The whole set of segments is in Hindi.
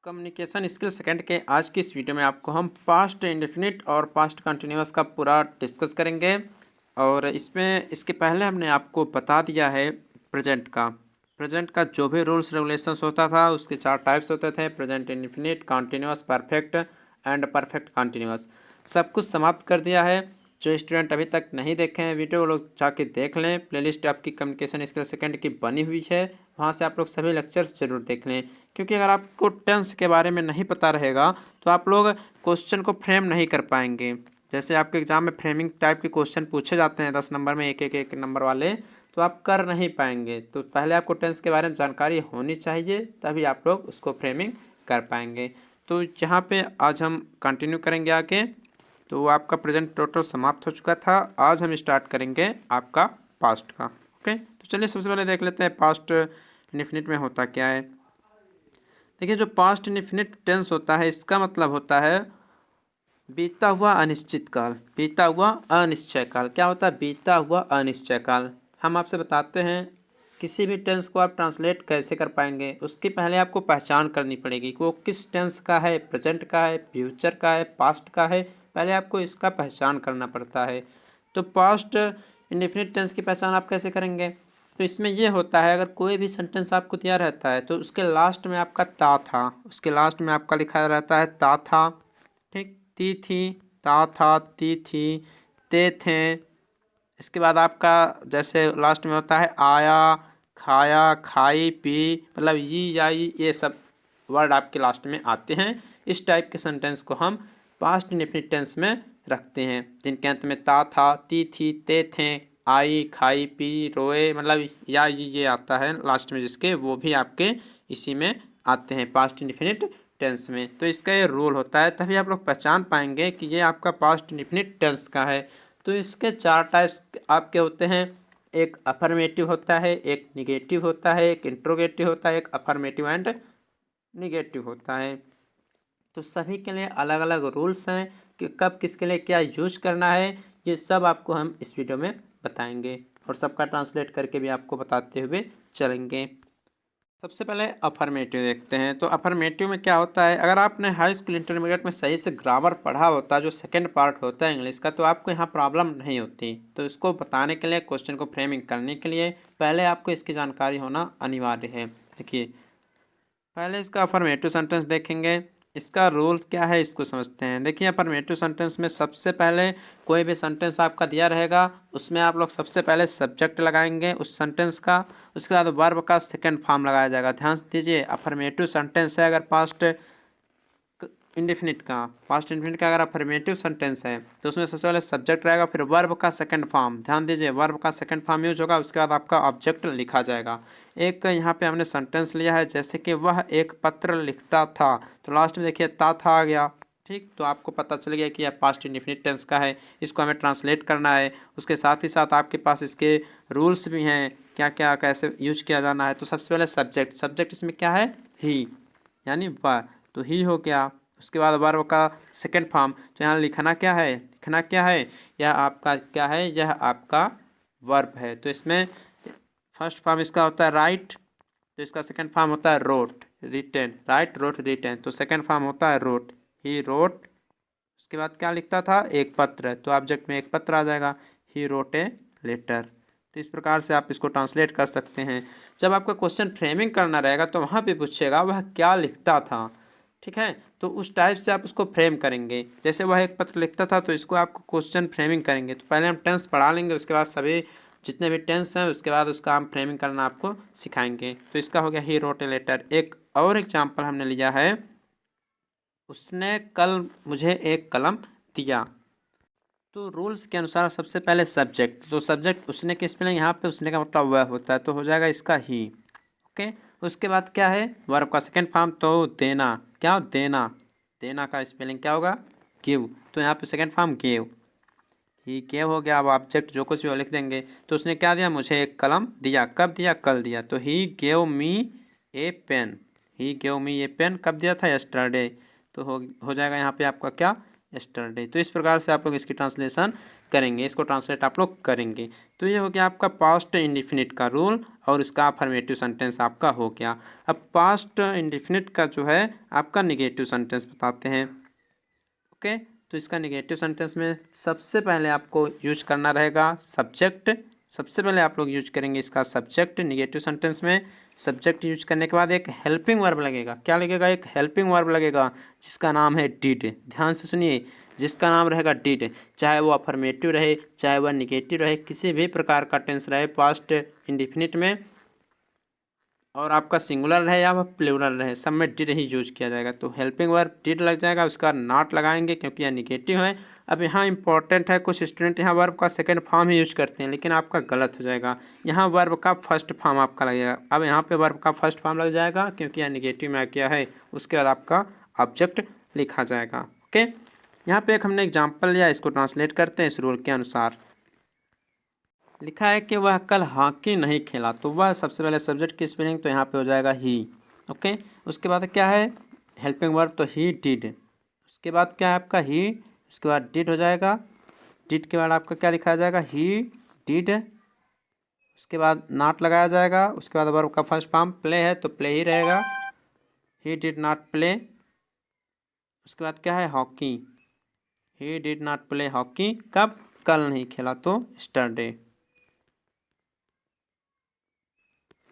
कम्युनिकेशन स्किल सेकंड के आज की इस वीडियो में आपको हम पास्ट इंडेफिनिट और पास्ट कंटिन्यूअस का पूरा डिस्कस करेंगे। और इसमें इसके पहले हमने आपको बता दिया है प्रेजेंट का जो भी रूल्स रेगुलेशंस होता था उसके 4 टाइप्स होते थे: present indefinite, continuous, perfect and perfect continuous. सब कुछ समाप्त कर दिया है। जो स्टूडेंट अभी तक नहीं देखे हैं वीडियो, वो लोग जाके देख लें। प्लेलिस्ट आपकी कम्युनिकेशन स्किल सेकंड की बनी हुई है, वहाँ से आप लोग सभी लेक्चर्स जरूर देख लें। क्योंकि अगर आपको टेंस के बारे में नहीं पता रहेगा तो आप लोग क्वेश्चन को फ्रेम नहीं कर पाएंगे। जैसे आपके एग्जाम में फ्रेमिंग टाइप के क्वेश्चन पूछे जाते हैं 10 नंबर में, एक नंबर वाले, तो आप कर नहीं पाएंगे। तो पहले आपको टेंस के बारे में जानकारी होनी चाहिए, तभी आप लोग उसको फ्रेमिंग कर पाएंगे। तो यहाँ पे आज हम कंटिन्यू करेंगे आगे। तो आपका प्रेजेंट टोटल समाप्त हो चुका था। आज हम स्टार्ट करेंगे आपका पास्ट का। ओके, तो चलिए सबसे पहले देख लेते हैं पास्ट इंडेफिनिट में होता क्या है। देखिए, जो पास्ट इंडेफिनिट टेंस होता है इसका मतलब होता है बीता हुआ अनिश्चित काल। बीता हुआ अनिश्चय काल क्या होता है? बीता हुआ अनिश्चय काल। हम आपसे बताते हैं किसी भी टेंस को आप ट्रांसलेट कैसे कर पाएंगे। उसकी पहले आपको पहचान करनी पड़ेगी कि वो किस टेंस का है, प्रेजेंट का है, फ्यूचर का है, पास्ट का है। पहले आपको इसका पहचान करना पड़ता है। तो पास्ट इंडेफिनिट टेंस की पहचान आप कैसे करेंगे? तो इसमें यह होता है, अगर कोई भी सेंटेंस आपको दिया रहता है तो उसके लास्ट में आपका ता था, उसके लास्ट में आपका लिखा रहता है ता था, ठीक, ती थी, ता था, ती थी, ते थे। इसके बाद आपका जैसे लास्ट में होता है आया, खाया, खाई, पी, मतलब ये सब वर्ड आपके लास्ट में आते हैं। इस टाइप के सेंटेंस को हम पास्ट इंडेफिनिट टेंस में रखते हैं, जिनके अंत में ता था, ती थी, ते थे, आई, खाई, पी, रोए, मतलब ये आता है लास्ट में, जिसके वो भी आपके इसी में आते हैं पास्ट इंडेफिनिट टेंस में। तो इसका ये रूल होता है, तभी आप लोग पहचान पाएंगे कि ये आपका पास्ट इंडेफिनिट टेंस का है। तो इसके 4 टाइप्स आपके होते हैं। एक अफर्मेटिव होता है, एक निगेटिव होता है, एक इंट्रोगेटिव होता है, एक अफर्मेटिव एंड निगेटिव होता है। तो सभी के लिए अलग अलग रूल्स हैं कि कब किसके लिए क्या यूज करना है। ये सब आपको हम इस वीडियो में बताएंगे और सबका ट्रांसलेट करके भी आपको बताते हुए चलेंगे। सबसे पहले अफर्मेटिव देखते हैं। तो अफर्मेटिव में क्या होता है, अगर आपने हाई स्कूल इंटरमीडिएट में सही से ग्रामर पढ़ा होता, जो सेकंड पार्ट होता है इंग्लिश का, तो आपको यहाँ प्रॉब्लम नहीं होती। तो इसको बताने के लिए, क्वेश्चन को फ्रेमिंग करने के लिए पहले आपको इसकी जानकारी होना अनिवार्य है। देखिए, पहले इसका अफर्मेटिव सेंटेंस देखेंगे, इसका रूल क्या है इसको समझते हैं। देखिए, अफर्मेटिव सेंटेंस में सबसे पहले कोई भी सेंटेंस आपका दिया रहेगा, उसमें आप लोग सबसे पहले सब्जेक्ट लगाएंगे उस सेंटेंस का, उसके बाद वर्ब का सेकंड फॉर्म लगाया जाएगा। ध्यान से दीजिए, अफर्मेटिव सेंटेंस है अगर पास्ट इंडेफिनिट का अगर अफर्मेटिव सेंटेंस है तो उसमें सबसे पहले सब्जेक्ट रहेगा, फिर वर्ब का सेकंड फॉर्म। ध्यान दीजिए, वर्ब का सेकंड फॉर्म यूज होगा, उसके बाद आपका ऑब्जेक्ट लिखा जाएगा। एक यहाँ पे हमने सेंटेंस लिया है, जैसे कि वह एक पत्र लिखता था, तो लास्ट में देखिए ता था आ गया। ठीक, तो आपको पता चल गया कि यह पास्ट इंडेफिनिट टेंस का है। इसको हमें ट्रांसलेट करना है, उसके साथ ही साथ आपके पास इसके रूल्स भी हैं, क्या क्या कैसे यूज किया जाना है। तो सबसे पहले सब्जेक्ट इसमें क्या है? ही, यानी वह, तो ही हो गया। उसके बाद वर्ब का सेकंड फॉर्म, तो यहाँ लिखना क्या है? यह आपका क्या है? यह आपका वर्ब है। तो इसमें फर्स्ट फॉर्म इसका होता है राइट, तो इसका सेकंड फॉर्म होता है wrote, written. Right, wrote, written, तो सेकंड फॉर्म होता है रोट, ही रोट। उसके बाद क्या लिखता था? एक पत्र, तो ऑब्जेक्ट में एक पत्र आ जाएगा, ही रोट ए लेटर। तो इस प्रकार से आप इसको ट्रांसलेट कर सकते हैं। जब आपका क्वेश्चन फ्रेमिंग करना रहेगा तो वहाँ पे पूछेगा वह क्या लिखता था, ठीक है, तो उस टाइप से आप उसको फ्रेम करेंगे। जैसे वह एक पत्र लिखता था, तो इसको आपको क्वेश्चन फ्रेमिंग करेंगे। तो पहले हम टेंस पढ़ा लेंगे, उसके बाद सभी जितने भी टेंस हैं उसके बाद उसका हम फ्रेमिंग करना आपको सिखाएंगे। तो इसका हो गया ही रोट ए लेटर। एक और एग्जाम्पल हमने लिया है, उसने कल मुझे एक कलम दिया। तो रूल्स के अनुसार सबसे पहले सब्जेक्ट, तो सब्जेक्ट उसने की स्पेलिंग यहाँ पे उसने का मतलब वह होता है, तो हो जाएगा इसका ही। ओके, उसके बाद क्या है? वर्ब का सेकंड फॉर्म, तो देना। क्या? देना। देना का स्पेलिंग क्या होगा? गिव, तो यहाँ पे second form give, he gave हो गया। अब ऑब्जेक्ट जो कुछ भी वो लिख देंगे। तो उसने क्या दिया? मुझे एक कलम दिया। कब दिया? कल दिया, तो he gave me a pen. He gave me a pen कब दिया था? यस्टरडे। तो हो जाएगा यहाँ पे आपका क्या? यस्टरडे। तो इस प्रकार से आप लोग इसकी ट्रांसलेशन करेंगे, इसको ट्रांसलेट आप लोग करेंगे। तो ये हो गया आपका पास्ट इंडिफिनिट का रूल और इसका अफर्मेटिव सेंटेंस आपका हो गया। अब पास्ट इंडिफिनिट का जो है आपका निगेटिव सेंटेंस बताते हैं। ओके, तो इसका निगेटिव सेंटेंस में सबसे पहले आपको यूज करना रहेगा सब्जेक्ट। सबसे पहले आप लोग यूज करेंगे इसका सब्जेक्ट निगेटिव सेंटेंस में। सब्जेक्ट यूज करने के बाद एक हेल्पिंग वर्ब लगेगा। क्या लगेगा? एक हेल्पिंग वर्ब लगेगा जिसका नाम है डिड। ध्यान से सुनिए, जिसका नाम रहेगा डिड, चाहे वो अफर्मेटिव रहे चाहे वह निगेटिव रहे, किसी भी प्रकार का टेंस रहे पास्ट इंडिफिनिट में, और आपका सिंगुलर रहे या प्लूरल रहे, सब में डिड ही यूज किया जाएगा। तो हेल्पिंग वर्ब डिड लग जाएगा, उसका नॉट लगाएंगे क्योंकि यह निगेटिव है। अब यहाँ इंपॉर्टेंट है, कुछ स्टूडेंट यहाँ वर्ब का सेकंड फॉर्म ही यूज करते हैं, लेकिन आपका गलत हो जाएगा। यहाँ वर्ब का फर्स्ट फॉर्म आपका लगेगा। अब यहाँ पे वर्ब का फर्स्ट फॉर्म लग जाएगा क्योंकि यह निगेटिव में किया है। उसके बाद आपका ऑब्जेक्ट लिखा जाएगा। ओके, यहाँ पे एक हमने एग्जाम्पल लिया, इसको ट्रांसलेट करते हैं इस रूल के अनुसार। लिखा है कि वह कल हॉकी नहीं खेला, तो वह सबसे पहले सब्जेक्ट की स्पेलिंग तो यहाँ पे हो जाएगा ही। ओके, उसके बाद क्या है हेल्पिंग वर्ब, तो ही डिड। उसके बाद क्या है आपका ही, उसके बाद डिड हो जाएगा। डिड के बाद आपका क्या लिखा जाएगा? He did. उसके बाद नॉट लगाया जाएगा। उसके बाद वर्ब का फर्स्ट फॉर्म प्ले है तो प्ले ही रहेगा, ही डिड नॉट प्ले। उसके बाद क्या है? Hockey, he did not play hockey. कब? कल नहीं खेला, तो यस्टरडे।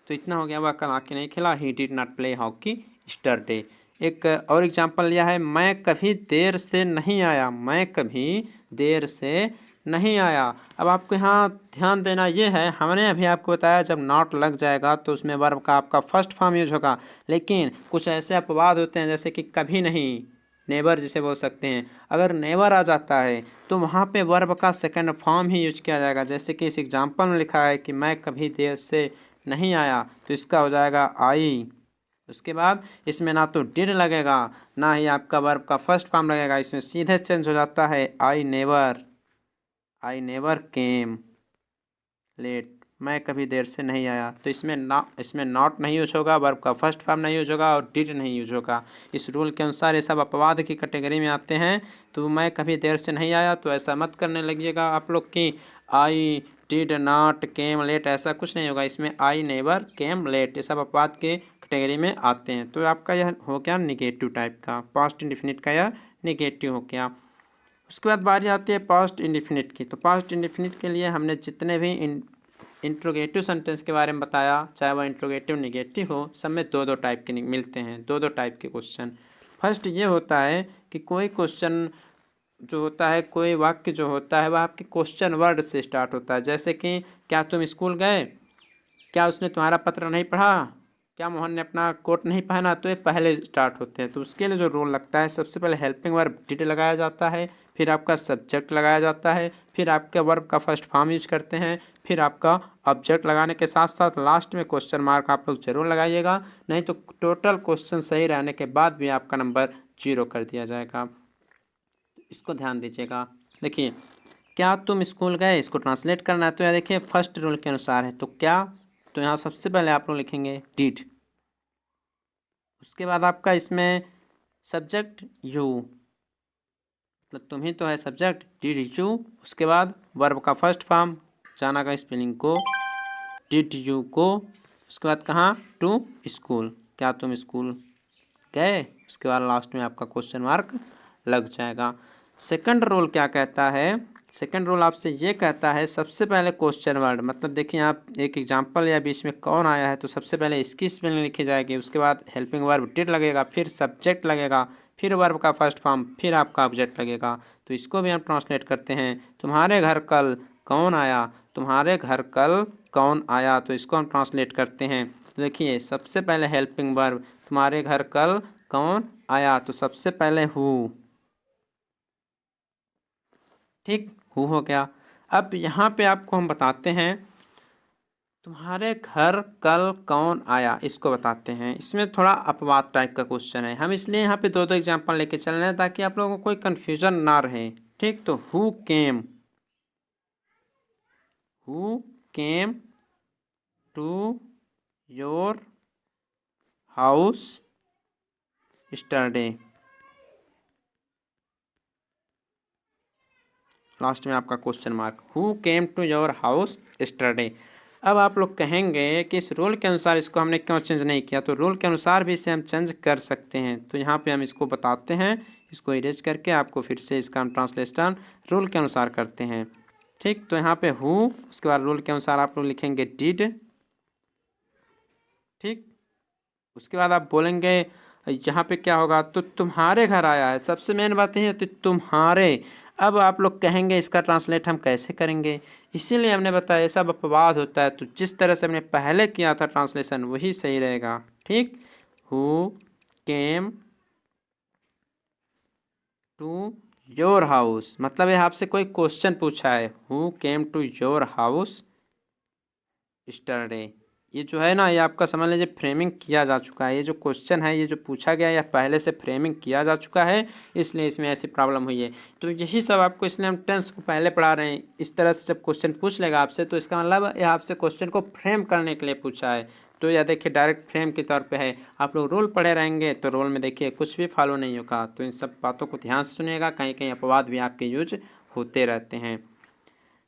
तो इतना हो गया, वह कल हॉकी नहीं खेला, he did not play hockey yesterday. एक और एग्जांपल लिया है, मैं कभी देर से नहीं आया। मैं कभी देर से नहीं आया। अब आपको यहाँ ध्यान देना ये है, हमने अभी आपको बताया जब नॉट लग जाएगा तो उसमें वर्ब का आपका फर्स्ट फॉर्म यूज होगा, लेकिन कुछ ऐसे अपवाद होते हैं जैसे कि कभी नहीं, नेवर जिसे बोल सकते हैं। अगर नेवर आ जाता है तो वहाँ पे वर्ब का सेकंड फॉर्म ही यूज किया जाएगा। जैसे कि इस एग्जांपल में लिखा है कि मैं कभी देर से नहीं आया, तो इसका हो जाएगा आई। उसके बाद इसमें ना तो डिड लगेगा ना ही आपका वर्ब का फर्स्ट फॉर्म लगेगा, इसमें सीधे चेंज हो जाता है आई नेवर केम लेट। मैं कभी देर से नहीं आया, तो इसमें नॉट नहीं यूज होगा, वर्ब का फर्स्ट फॉर्म नहीं यूज होगा और डिड नहीं यूज होगा। इस रूल के अनुसार ये सब अपवाद की कैटेगरी में आते हैं। तो मैं कभी देर से नहीं आया, तो ऐसा मत करने लगिएगा आप लोग कि I did not came late, ऐसा कुछ नहीं होगा। इसमें आई नेवर केम लेट, ये सब अपवाद के कैटेगरी में आते हैं। तो आपका यह हो गया निगेटिव टाइप का, पास्ट इंडिफिनिट का यह निगेटिव हो गया। उसके बाद बारी आती है पास्ट इंडिफिनिट की। तो पास्ट इंडिफिनिट के लिए हमने जितने भी इंट्रोगेटिव सेंटेंस के बारे में बताया, चाहे वह इंट्रोगेटिव निगेटिव हो, सब में दो दो टाइप के मिलते हैं, दो दो टाइप के क्वेश्चन। फर्स्ट ये होता है कि कोई क्वेश्चन जो होता है, कोई वाक्य जो होता है वह आपके क्वेश्चन वर्ड से स्टार्ट होता है। जैसे कि क्या तुम स्कूल गए, क्या उसने तुम्हारा पत्र नहीं पढ़ा, क्या मोहन ने अपना कोट नहीं पहना, तो ये पहले स्टार्ट होते हैं। तो उसके लिए जो रूल लगता है, सबसे पहले हेल्पिंग वर्ब डिड लगाया जाता है, फिर आपका सब्जेक्ट लगाया जाता है, फिर आपके वर्ब का फर्स्ट फॉर्म यूज करते हैं, फिर आपका ऑब्जेक्ट लगाने के साथ साथ लास्ट में क्वेश्चन मार्क आप लोग जरूर लगाइएगा, नहीं तो टोटल क्वेश्चन सही रहने के बाद भी आपका नंबर 0 कर दिया जाएगा। इसको ध्यान दीजिएगा। देखिए, क्या तुम स्कूल गए, इसको ट्रांसलेट करना है। तो यह देखिए फर्स्ट रूल के अनुसार है, तो क्या, तो यहाँ सबसे पहले आप लोग लिखेंगे डिड। उसके बाद आपका इसमें सब्जेक्ट यू, मतलब तुम ही तो है सब्जेक्ट, डिड यू। उसके बाद वर्ब का फर्स्ट फॉर्म, जाना का स्पेलिंग को, डिड यू को। उसके बाद कहाँ? टू स्कूल, क्या तुम स्कूल गए। उसके बाद लास्ट में आपका क्वेश्चन मार्क लग जाएगा। सेकंड रूल क्या कहता है? सेकंड रूल आपसे ये कहता है सबसे पहले क्वेश्चन वर्ड, मतलब देखिए आप एक एग्जांपल या बीच में कौन आया है तो सबसे पहले इसकी स्पेलिंग लिखी जाएगी। उसके बाद हेल्पिंग वर्ब डिड लगेगा, फिर सब्जेक्ट लगेगा, फिर वर्ब का फर्स्ट फॉर्म, फिर आपका ऑब्जेक्ट लगेगा। तो इसको भी हम ट्रांसलेट करते हैं, तुम्हारे घर कल कौन आया, तुम्हारे घर कल कौन आया, तो इसको हम ट्रांसलेट करते हैं। तो देखिए सबसे पहले हेल्पिंग वर्ब, तुम्हारे घर कल कौन आया, तो सबसे पहले हु, ठीक, हु हो गया। अब यहाँ पे आपको हम बताते हैं तुम्हारे घर कल कौन आया, इसको बताते हैं। इसमें थोड़ा अपवाद टाइप का क्वेश्चन है, हम इसलिए यहाँ पे दो दो एग्जांपल लेके चल रहे हैं ताकि आप लोगों को कोई कन्फ्यूजन ना रहे। ठीक, तो who came to your house yesterday. Last में आपका question mark. Who came to your house yesterday. अब आप लोग कहेंगे कि इस रूल के अनुसार इसको हमने क्यों चेंज नहीं किया, तो रूल के अनुसार भी इसे हम चेंज कर सकते हैं। तो यहाँ पे हम इसको बताते हैं, इसको इरेज करके आपको फिर से इसका हम ट्रांसलेशन रूल के अनुसार करते हैं। ठीक, तो यहाँ पे हु, उसके बाद रूल के अनुसार आप लोग लिखेंगे डिड। ठीक, उसके बाद आप बोलेंगे यहाँ पे क्या होगा, तो तुम्हारे घर आया है। सबसे मेन बात यह है तो तुम्हारे। अब आप लोग कहेंगे इसका ट्रांसलेट हम कैसे करेंगे, इसीलिए हमने बताया ये सब अपवाद होता है। तो जिस तरह से हमने पहले किया था ट्रांसलेशन वही सही रहेगा। ठीक, who came to your house, मतलब ये आपसे कोई क्वेश्चन पूछा है। Who came to your house yesterday, ये जो है ना, ये आपका समझ लीजिए फ्रेमिंग किया जा चुका है। ये जो क्वेश्चन है, ये जो पूछा गया है, यह पहले से फ्रेमिंग किया जा चुका है, इसलिए इसमें ऐसी प्रॉब्लम हुई है। तो यही सब आपको, इसलिए हम टेंस को पहले पढ़ा रहे हैं। इस तरह से जब क्वेश्चन पूछ लेगा आपसे, तो इसका मतलब यह आपसे क्वेश्चन को फ्रेम करने के लिए पूछा है। तो यह देखिए डायरेक्ट फ्रेम के तौर पे है। आप लोग रोल पढ़े रहेंगे तो रोल में देखिए कुछ भी फॉलो नहीं होगा। तो इन सब बातों को ध्यान से सुनिएगा, कहीं कहीं अपवाद भी आपके यूज होते रहते हैं।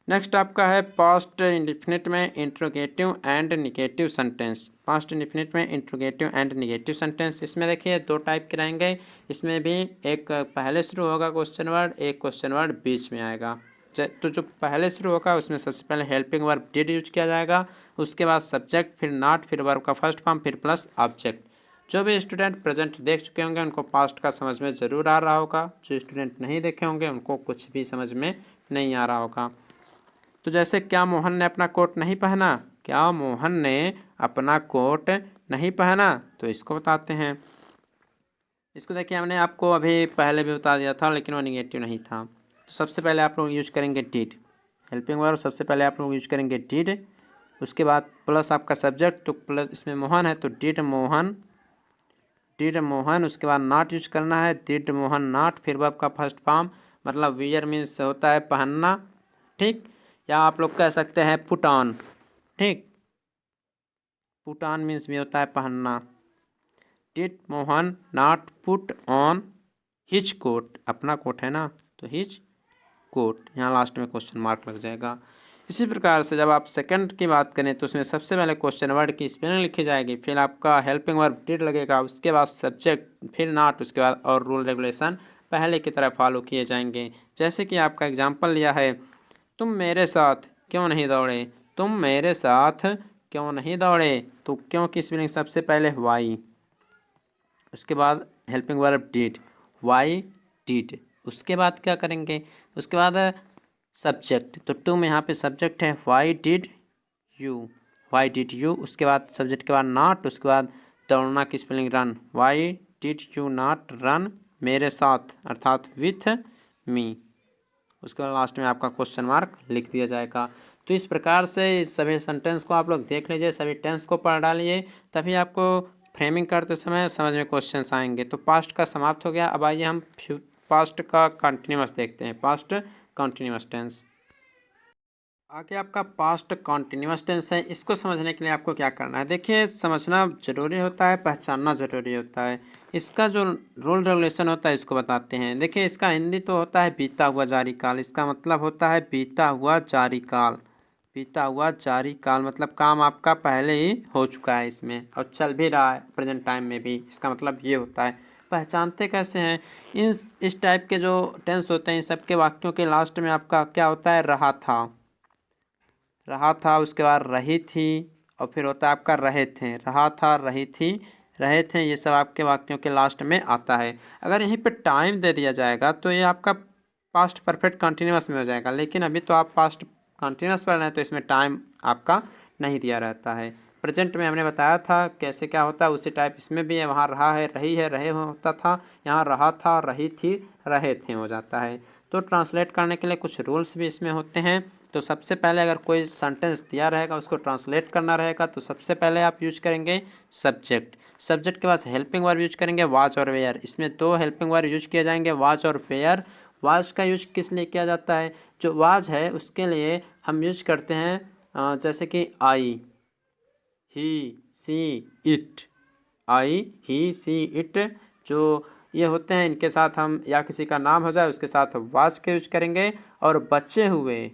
नेक्स्ट आपका है पास्ट इंडिफिनिट में interrogative and negative sentence. Past indefinite में इंट्रोगेटिव एंड निगेटिव सेंटेंस, इसमें देखिए दो टाइप के रहेंगे। इसमें भी एक पहले शुरू होगा क्वेश्चन वर्ड, एक क्वेश्चन वर्ड बीच में आएगा। तो जो पहले शुरू होगा उसमें सबसे पहले हेल्पिंग वर्ब डिड यूज किया जाएगा, उसके बाद सब्जेक्ट, फिर नॉट, फिर वर्ब का फर्स्ट फॉर्म, फिर प्लस ऑब्जेक्ट। जो भी स्टूडेंट प्रेजेंट देख चुके होंगे उनको पास्ट का समझ में ज़रूर आ रहा होगा। जो स्टूडेंट नहीं देखे होंगे उनको कुछ भी समझ में नहीं आ रहा होगा। तो जैसे क्या मोहन ने अपना कोट नहीं पहना, क्या मोहन ने अपना कोट नहीं पहना, तो इसको बताते हैं। इसको देखिए हमने आपको अभी पहले भी बता दिया था, लेकिन वो निगेटिव नहीं था। तो सबसे पहले आप लोग यूज करेंगे डिड, हेल्पिंग वर्ब सबसे पहले आप लोग यूज करेंगे डिड। उसके बाद प्लस आपका सब्जेक्ट, तो प्लस इसमें मोहन है तो डिड मोहन, डिड मोहन। उसके बाद नॉट यूज करना है, डिड मोहन नॉट, फिर वर्ब का फर्स्ट फॉर्म, मतलब वियर मीन्स होता है पहनना। ठीक, या आप लोग कह सकते हैं पुट ऑन। ठीक, पुट ऑन मीन्स भी होता है पहनना। Did Mohan not put on his coat, अपना कोट है ना, तो हिज कोट, यहाँ लास्ट में क्वेश्चन मार्क लग जाएगा। इसी प्रकार से जब आप सेकंड की बात करें तो उसमें सबसे पहले क्वेश्चन वर्ड की स्पेलिंग लिखी जाएगी, फिर आपका हेल्पिंग वर्ब डिड लगेगा, उसके बाद सब्जेक्ट, फिर नॉट, उसके बाद और रूल रेगुलेशन पहले की तरह फॉलो किए जाएंगे। जैसे कि आपका एग्जाम्पल लिया है, तुम मेरे साथ क्यों नहीं दौड़े, तुम मेरे साथ क्यों नहीं दौड़े, तो क्यों की स्पेलिंग सबसे पहले वाई, उसके बाद helping verb did, why did. उसके बाद क्या करेंगे, उसके बाद सब्जेक्ट, तो टू में यहाँ पे सब्जेक्ट है why did you, why did you. उसके बाद सब्जेक्ट के बाद नॉट, उसके बाद दौड़ना की spelling run, why did you not run मेरे साथ, अर्थात विथ मी। उसके बाद लास्ट में आपका क्वेश्चन मार्क लिख दिया जाएगा। तो इस प्रकार से सभी सेंटेंस को आप लोग देख लीजिए, सभी टेंस को पढ़ डालिए, तभी आपको फ्रेमिंग करते समय समझ में क्वेश्चंस आएंगे। तो पास्ट का समाप्त हो गया। अब आइए हम पास्ट का कंटिन्यूअस देखते हैं, पास्ट कंटिन्यूअस टेंस। आगे आपका पास्ट कॉन्टिन्यूस टेंस है। इसको समझने के लिए आपको क्या करना है, देखिए समझना ज़रूरी होता है, पहचानना ज़रूरी होता है। इसका जो रूल रेगुलेशन होता है इसको बताते हैं। देखिए इसका हिंदी तो होता है बीता हुआ जारी काल, इसका मतलब होता है बीता हुआ जारी काल। बीता हुआ जारी काल मतलब काम आपका पहले ही हो चुका है इसमें और चल भी रहा है प्रेजेंट टाइम में भी, इसका मतलब ये होता है। पहचानते कैसे हैं, इस टाइप के जो टेंस होते हैं इन सबके वाक्यों के लास्ट में आपका क्या होता है, रहा था, रहा था, उसके बाद रही थी, और फिर होता है आपका रहे थे, रहा था, रही थी, रहे थे, ये सब आपके वाक्यों के लास्ट में आता है। अगर यहीं पे टाइम दे दिया जाएगा तो ये आपका पास्ट परफेक्ट कंटिन्यूअस में हो जाएगा, लेकिन अभी तो आप पास्ट कंटिन्यूअस पढ़ रहे हैं तो इसमें टाइम आपका नहीं दिया रहता है। प्रेजेंट में हमने बताया था कैसे क्या होता है, उसी टाइप इसमें भी है, वहाँ रहा है, रही है, रहे होता था, यहाँ रहा था, रही थी, रहे थे हो जाता है। तो ट्रांसलेट करने के लिए कुछ रूल्स भी इसमें होते हैं। तो सबसे पहले अगर कोई सेंटेंस दिया रहेगा उसको ट्रांसलेट करना रहेगा, तो सबसे पहले आप यूज करेंगे सब्जेक्ट, सब्जेक्ट के बाद हेल्पिंग वर्ब यूज करेंगे वाच और वेयर। इसमें दो हेल्पिंग वर्ब यूज किए जाएंगे, वाच और वेयर। वाच का यूज किस लिए किया जाता है, जो वाच है उसके लिए हम यूज करते हैं जैसे कि आई, ही, सी, it, I, he, C, it, जो ये होते हैं, इनके साथ हम या किसी का नाम हो जाए उसके साथ वाज का यूज करेंगे। और बचे हुए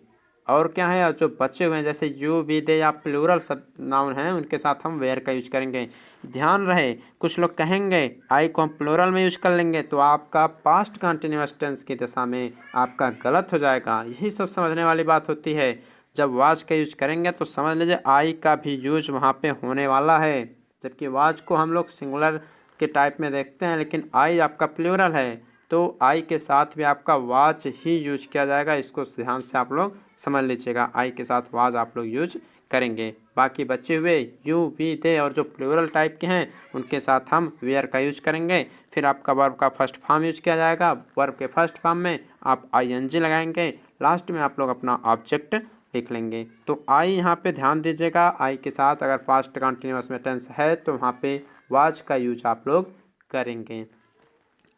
और क्या है, जो बचे हुए हैं जैसे यू भी दे या प्लूरल सब नाउन हैं उनके साथ हम वेयर का यूज करेंगे। ध्यान रहे कुछ लोग कहेंगे आई को हम प्लूरल में यूज कर लेंगे तो आपका पास्ट कंटिन्यूअस टेंस की दशा में आपका गलत हो जाएगा। यही सब समझने वाली बात होती है। जब वाज का यूज करेंगे तो समझ लीजिए आई का भी यूज वहाँ पे होने वाला है, जबकि वाज को हम लोग सिंगुलर के टाइप में देखते हैं, लेकिन आई आपका प्लूरल है तो आई के साथ भी आपका वाज ही यूज किया जाएगा। इसको ध्यान से आप लोग समझ लीजिएगा, आई के साथ वाज आप लोग यूज करेंगे। बाकी बचे हुए यू वी दे और जो प्लूरल टाइप के हैं उनके साथ हम वेयर का यूज करेंगे। फिर आपका वर्ब का फर्स्ट फॉर्म यूज किया जाएगा, वर्ब के फर्स्ट फॉर्म में आप आईएनजी लगाएंगे, लास्ट में आप लोग अपना ऑब्जेक्ट लिख लेंगे। तो आई यहाँ पे ध्यान दीजिएगा, आई के साथ अगर पास्ट कंटिन्यूअस में टेंस है तो वहाँ पे वाज का यूज आप लोग करेंगे।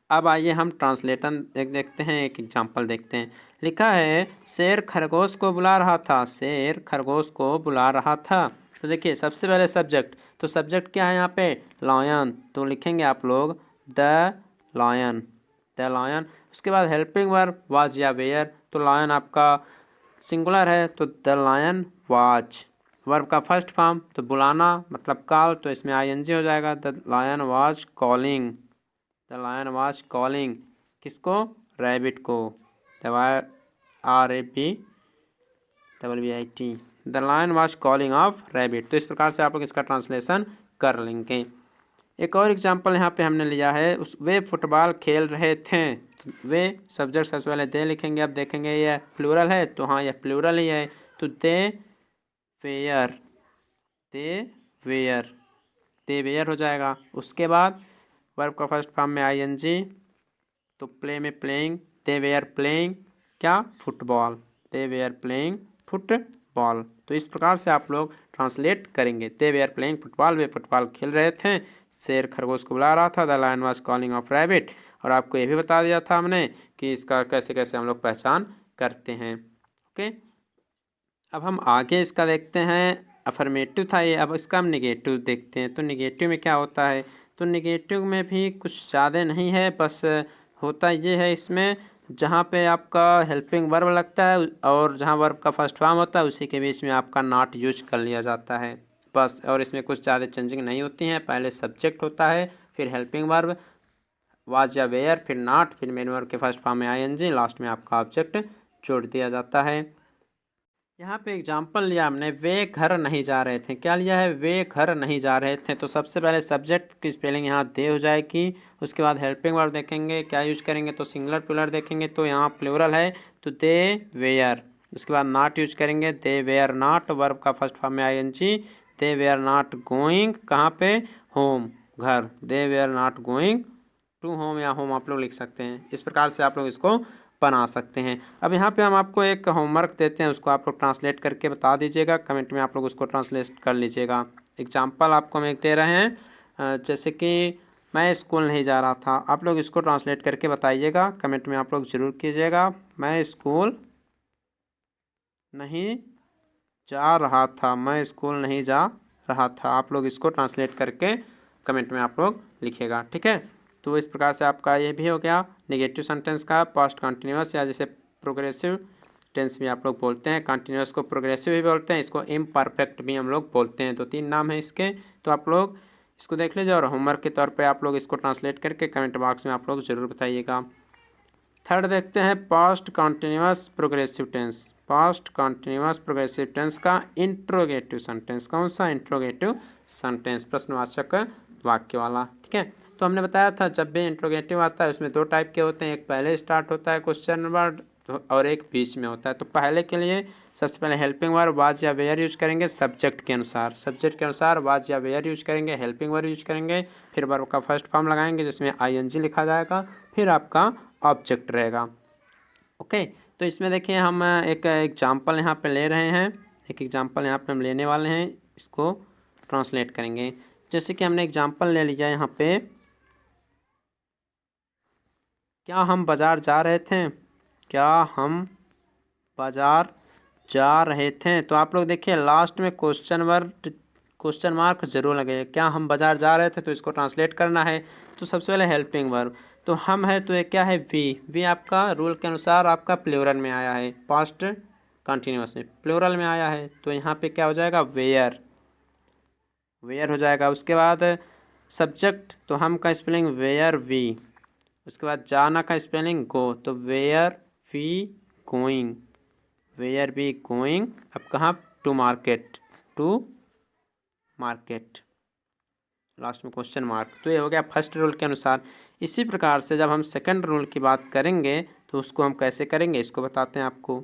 अब आइए हम ट्रांसलेशन एक देखते हैं, एक एग्जांपल देखते हैं। लिखा है शेर खरगोश को बुला रहा था, शेर खरगोश को बुला रहा था। तो देखिए सबसे पहले सब्जेक्ट, तो सब्जेक्ट क्या है यहाँ पे, लायन, तो लिखेंगे आप लोग द लायन, द लायन। उसके बाद हेल्पिंग वर्ब वाज या वेयर, तो लायन आपका सिंगुलर है तो द लायन वाज। वर्ब का फर्स्ट फॉर्म तो बुलाना मतलब कॉल, तो इसमें आईएनजी हो जाएगा, the lion was calling, the lion was calling किसको, रैबिट को, RABBIT, the lion was calling of rabbit. तो इस प्रकार से आप लोग इसका ट्रांसलेशन कर लेंगे। एक और एग्जांपल यहाँ पे हमने लिया है, उस वे फुटबॉल खेल रहे थे, तो वे सब्जेक्ट सबसे पहले दे लिखेंगे। अब देखेंगे ये प्लूरल है तो हाँ यह प्लूरल ही है, तो they were, they were, they were हो जाएगा। उसके बाद वर्ब का फर्स्ट फॉर्म में आईएनजी, तो प्ले में प्लेइंग, दे वेयर प्लेइंग क्या, football, they were playing football. तो इस प्रकार से आप लोग ट्रांसलेट करेंगे, दे वेयर प्लेइंग फुटबॉल, वे फुटबॉल खेल रहे थे, शेर खरगोश को बुला रहा था, the lion was calling of rabbit. और आपको ये भी बता दिया था हमने कि इसका कैसे कैसे हम लोग पहचान करते हैं। ओके, अब हम आगे इसका देखते हैं। अफर्मेटिव था ये, अब इसका हम निगेटिव देखते हैं। तो निगेटिव में क्या होता है, तो निगेटिव में भी कुछ ज़्यादा नहीं है, बस होता ये है इसमें जहाँ पे आपका हेल्पिंग वर्ब लगता है और जहाँ वर्ब का फर्स्ट फॉर्म होता है उसी के बीच में आपका नॉट यूज कर लिया जाता है बस। और इसमें कुछ ज़्यादा चेंजिंग नहीं होती हैं। पहले सब्जेक्ट होता है, फिर हेल्पिंग वर्ब वाज या वेयर, फिर नॉट, फिर मेन वर्ब के फर्स्ट फॉर्म में आईएनजी, लास्ट में आपका ऑब्जेक्ट जोड़ दिया जाता है। यहाँ पे एग्जाम्पल लिया हमने, वे घर नहीं जा रहे थे। क्या लिया है, वे घर नहीं जा रहे थे। तो सबसे पहले सब्जेक्ट की स्पेलिंग यहाँ दे हो जाएगी। उसके बाद हेल्पिंग वर्ब देखेंगे, क्या यूज करेंगे, तो सिंगुलर प्लूरल देखेंगे, तो यहाँ प्लूरल है तो दे वेयर। उसके बाद नॉट यूज करेंगे, दे वेयर नॉट, वर्ब का फर्स्ट फॉर्म में ING, they were not going कहाँ पे, होम, घर, they were not going to home या होम आप लोग लिख सकते हैं। इस प्रकार से आप लोग इसको बना सकते हैं। अब यहाँ पे हम आपको एक होमवर्क देते हैं, उसको आप लोग ट्रांसलेट करके बता दीजिएगा, कमेंट में आप लोग उसको ट्रांसलेट कर लीजिएगा। एग्जाम्पल आपको हम एक दे रहे हैं, जैसे कि मैं स्कूल नहीं जा रहा था, आप लोग इसको ट्रांसलेट करके बताइएगा, कमेंट में आप लोग ज़रूर कीजिएगा। मैं स्कूल नहीं जा रहा था, मैं स्कूल नहीं जा रहा था, आप लोग इसको ट्रांसलेट करके कमेंट में आप लोग लिखिएगा, ठीक है। तो इस प्रकार से आपका ये भी हो गया नेगेटिव सेंटेंस का पास्ट कंटिन्यूअस, या जैसे प्रोग्रेसिव टेंस भी आप लोग बोलते हैं। कंटिन्यूअस को प्रोग्रेसिव भी बोलते हैं, इसको इम्परफेक्ट भी हम लोग बोलते हैं। तो 3 नाम है इसके, तो आप लोग इसको देख लीजिए और होमवर्क के तौर पे आप लोग इसको ट्रांसलेट करके कमेंट बॉक्स में आप लोग ज़रूर बताइएगा। थर्ड देखते हैं past continuous progressive tense. Past continuous progressive tense का इंट्रोगेटिव सेंटेंस, कौन सा, इंट्रोगेटिव सेंटेंस, प्रश्नवाचक वाक्य वाला, ठीक है। तो हमने बताया था जब भी इंट्रोगेटिव आता है उसमें 2 टाइप के होते हैं, एक पहले स्टार्ट होता है क्वेश्चन वर्ड और एक बीच में होता है। तो पहले के लिए सबसे पहले हेल्पिंग वर्ब वाज या वेयर यूज करेंगे सब्जेक्ट के अनुसार, सब्जेक्ट के अनुसार वाज या वेयर यूज करेंगे, हेल्पिंग वर्ब यूज करेंगे, फिर वर्ब का फर्स्ट फॉर्म लगाएंगे जिसमें आईएनजी लिखा जाएगा, फिर आपका ऑब्जेक्ट रहेगा। ओके, तो इसमें देखिए हम एक एग्जांपल यहाँ पे ले रहे हैं, एक एग्जांपल यहाँ पे हम लेने वाले हैं, इसको ट्रांसलेट करेंगे। जैसे कि हमने एग्जांपल ले लिया यहाँ पे, क्या हम बाज़ार जा रहे थे, क्या हम बाज़ार जा रहे थे। तो आप लोग देखिए लास्ट में क्वेश्चन मार्क जरूर लगे, क्या हम बाज़ार जा रहे थे, तो इसको ट्रांसलेट करना है। तो सबसे पहले हेल्पिंग वर्ब, तो हम है तो ये क्या है वी। वी आपका रूल के अनुसार आपका प्लूरल में आया है, पास्ट कंटिन्यूअस में प्लूरल में आया है, तो यहाँ पे क्या हो जाएगा वेयर, वेयर हो जाएगा। उसके बाद सब्जेक्ट तो हम का स्पेलिंग वेयर वी। उसके बाद जाना का स्पेलिंग गो, तो where we going, where we going. अब कहाँ, to market, to market, last में क्वेश्चन मार्क। तो ये हो गया फर्स्ट रूल के अनुसार। इसी प्रकार से जब हम सेकंड रूल की बात करेंगे तो उसको हम कैसे करेंगे इसको बताते हैं आपको।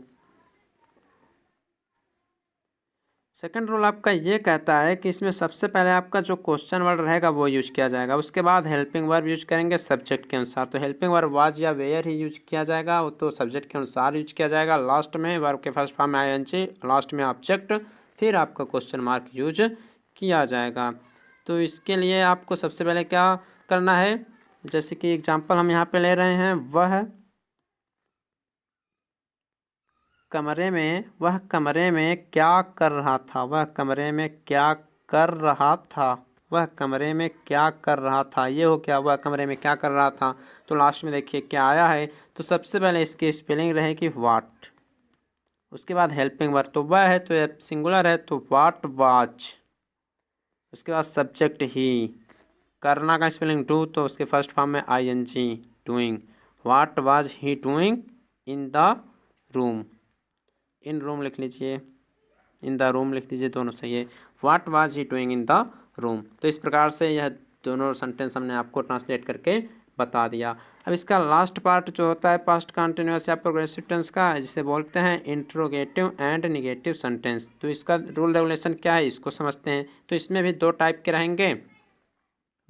सेकंड रूल आपका ये कहता है कि इसमें सबसे पहले आपका जो क्वेश्चन वर्ड रहेगा वो यूज किया जाएगा, उसके बाद हेल्पिंग वर्ब यूज करेंगे सब्जेक्ट के अनुसार। तो हेल्पिंग वर्ब वाज या वेयर ही यूज किया जाएगा, वो तो सब्जेक्ट के अनुसार यूज किया जाएगा। लास्ट में वर्ब के फर्स्ट फॉर्म में आईएनजी, लास्ट में ऑब्जेक्ट, फिर आपका क्वेश्चन मार्क यूज किया जाएगा। तो इसके लिए आपको सबसे पहले क्या करना है, जैसे कि एग्जाम्पल हम यहाँ पे ले रहे हैं, वह कमरे में क्या कर रहा था, वह कमरे में क्या कर रहा था, वह कमरे में क्या कर रहा था। ये हो क्या, वह कमरे में क्या कर रहा था। तो लास्ट में देखिए क्या आया है, तो सबसे पहले इसकी स्पेलिंग रहेगी वाट, उसके बाद हेल्पिंग वर्ब, तो वह है तो ये सिंगुलर है तो वाट वाच। उसके बाद सब्जेक्ट ही, करना का स्पेलिंग डू, तो उसके फर्स्ट फॉर्म में I N G doing. What was he doing in the room, in room लिख लीजिए, इन द रूम लिख दीजिए, दोनों सही है। वाट was he doing in the room. तो इस प्रकार से यह दोनों सेंटेंस हमने आपको ट्रांसलेट करके बता दिया। अब इसका लास्ट पार्ट जो होता है पास्ट कंटिन्यूअस या प्रोग्रेसिव टेंस का, जिसे बोलते हैं इंट्रोगेटिव एंड निगेटिव सेंटेंस। तो इसका रूल रेगुलेशन क्या है इसको समझते हैं। तो इसमें भी दो टाइप के रहेंगे,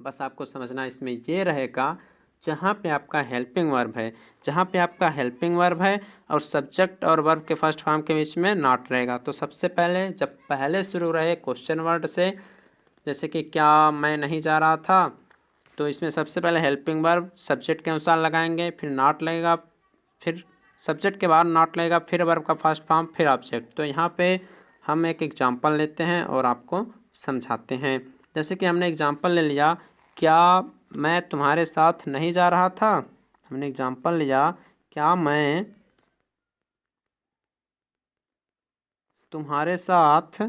बस आपको समझना इसमें ये रहेगा, जहाँ पे आपका हेल्पिंग वर्ब है, जहाँ पे आपका हेल्पिंग वर्ब है और सब्जेक्ट और वर्ब के फर्स्ट फॉर्म के बीच में नॉट रहेगा। तो सबसे पहले जब पहले शुरू रहे क्वेश्चन वर्ड से, जैसे कि क्या मैं नहीं जा रहा था, तो इसमें सबसे पहले हेल्पिंग वर्ब सब्जेक्ट के अनुसार लगाएंगे, फिर नॉट लगेगा, फिर सब्जेक्ट के बाद नॉट लगेगा, फिर वर्ब का फर्स्ट फॉर्म, फिर ऑब्जेक्ट। तो यहाँ पे हम एक एग्जांपल लेते हैं और आपको समझाते हैं। जैसे कि हमने एग्जांपल ले लिया, क्या मैं तुम्हारे साथ नहीं जा रहा था। हमने एग्जांपल लिया, क्या मैं तुम्हारे साथ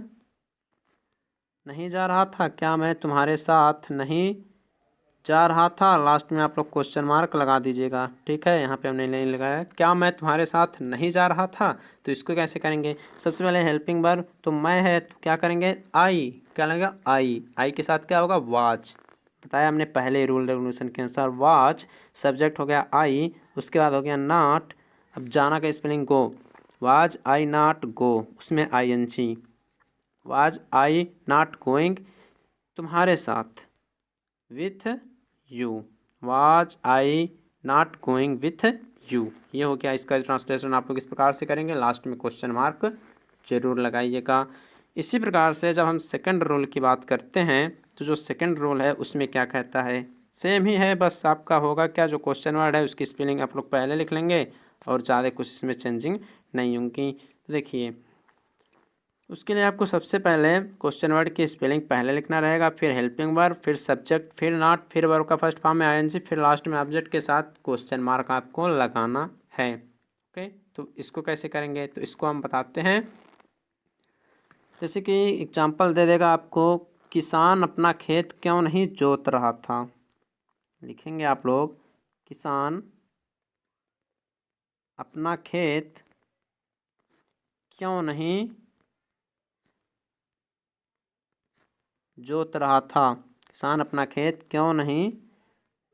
नहीं जा रहा था, क्या मैं तुम्हारे साथ नहीं जा रहा था। लास्ट में आप लोग क्वेश्चन मार्क लगा दीजिएगा, ठीक है। यहाँ पे हमने नहीं लगाया, क्या मैं तुम्हारे साथ नहीं जा रहा था। तो इसको कैसे करेंगे, सबसे पहले हेल्पिंग वर्ब, तो मैं है तो क्या करेंगे आई, क्या लगेगा आई के साथ क्या होगा वाच। बताया हमने पहले रूल रेगुलेशन के अनुसार, वाच सब्जेक्ट हो गया आई, उसके बाद हो गया नॉट। अब जाना का spelling go, was I not go, उसमें ING, was I not going तुम्हारे साथ with you, was I not going with you. ये हो गया, इसका ट्रांसलेशन आप लोग इस प्रकार से करेंगे, लास्ट में क्वेश्चन मार्क जरूर लगाइएगा। इसी प्रकार से जब हम सेकंड रूल की बात करते हैं, तो जो सेकंड रूल है उसमें क्या कहता है, सेम ही है, बस आपका होगा क्या, जो क्वेश्चन वर्ड है उसकी स्पेलिंग आप लोग पहले लिख लेंगे और ज़्यादा कुछ इसमें चेंजिंग नहीं होंगी। तो देखिए उसके लिए आपको सबसे पहले क्वेश्चन वर्ड की स्पेलिंग पहले लिखना रहेगा, फिर हेल्पिंग वर्ब, फिर सब्जेक्ट, फिर नॉट, फिर वर्ब का फर्स्ट फॉर्म में आईएनजी, फिर लास्ट में ऑब्जेक्ट के साथ क्वेश्चन मार्क आपको लगाना है। ओके, तो इसको कैसे करेंगे, तो इसको हम बताते हैं। जैसे कि एग्जांपल दे देगा आपको, किसान अपना खेत क्यों नहीं जोत रहा था। लिखेंगे आप लोग, किसान अपना खेत क्यों नहीं जोत रहा था, किसान अपना खेत क्यों नहीं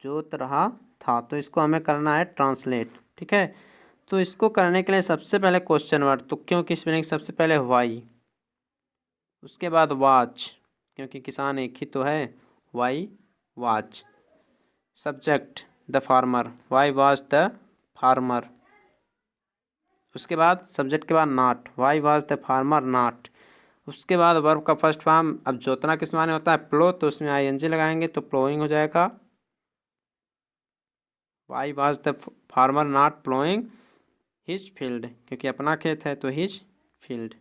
जोत रहा था। तो इसको हमें करना है ट्रांसलेट, ठीक है। तो इसको करने के लिए सबसे पहले क्वेश्चन वर्ड, तो क्यों की स्पेलिंग सबसे पहले वाई, उसके बाद वाच, क्योंकि किसान एक ही तो है, why watch. Subject the farmer, why was the farmer. उसके बाद सब्जेक्ट के बाद not, why was the farmer not. उसके बाद वर्ब का फर्स्ट फॉर्म, अब जोतना किस माने होता है प्लो, तो उसमें आईएनजी लगाएंगे तो प्लोइंग हो जाएगा। Y was the farmer not ploughing his field, क्योंकि अपना खेत है तो हिज फील्ड।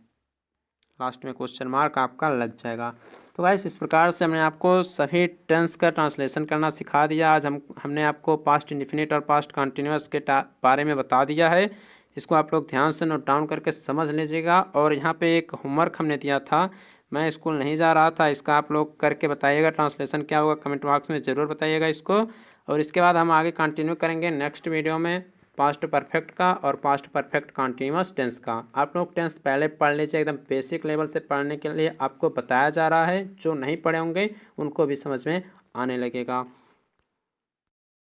लास्ट में क्वेश्चन मार्क आपका लग जाएगा। तो गाइस इस प्रकार से हमने आपको सभी टेंस का ट्रांसलेशन करना सिखा दिया। आज हमने आपको पास्ट इंडेफिनिट और पास्ट कंटिन्यूअस के बारे में बता दिया है। इसको आप लोग ध्यान से नोट डाउन करके समझ लीजिएगा। और यहाँ पे एक होमवर्क हमने दिया था, मैं स्कूल नहीं जा रहा था, इसका आप लोग करके बताइएगा ट्रांसलेशन क्या होगा, कमेंट बॉक्स में ज़रूर बताइएगा इसको। और इसके बाद हम आगे कंटिन्यू करेंगे नेक्स्ट वीडियो में पास्ट परफेक्ट का और पास्ट परफेक्ट कंटिन्यूअस टेंस का। आप लोग टेंस पहले पढ़ लीजिए, एकदम बेसिक लेवल से पढ़ने के लिए आपको बताया जा रहा है। जो नहीं पढ़े होंगे उनको भी समझ में आने लगेगा।